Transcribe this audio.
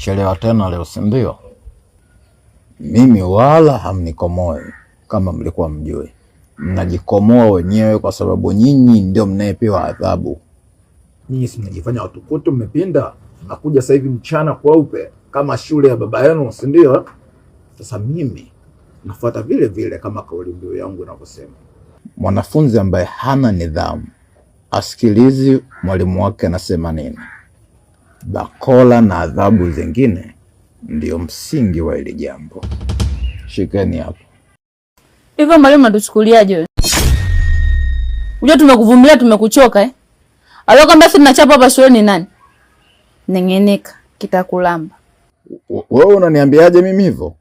Mmechelewa tena leo, si ndio? Mimi wala hamnikomoi. Kama mlikuwa mjue, mnajikomoa wenyewe kwa sababu nyinyi ndio mnayepewa adhabu. Nyinyi si mnajifanya watukutu, mmepinda, mnakuja sasa hivi mchana kweupe kama shule ya baba yenu, si ndio? Sasa mimi nafuata vile vile kama kauli mbiu yangu inavyosema. Mwanafunzi ambaye hana nidhamu asikilizi mwalimu wake anasema nini. Bakola na adhabu zingine ndio msingi wa hili jambo. Shikeni hapo. Hivyo mwalimu anatuchukuliaje wewe? Unajua tumekuvumilia, tumekuchoka eh? Aliyokwambia si tunachapa hapa shuleni nani? Nengeneka kitakulamba. Wewe unaniambiaje mimi hivyo?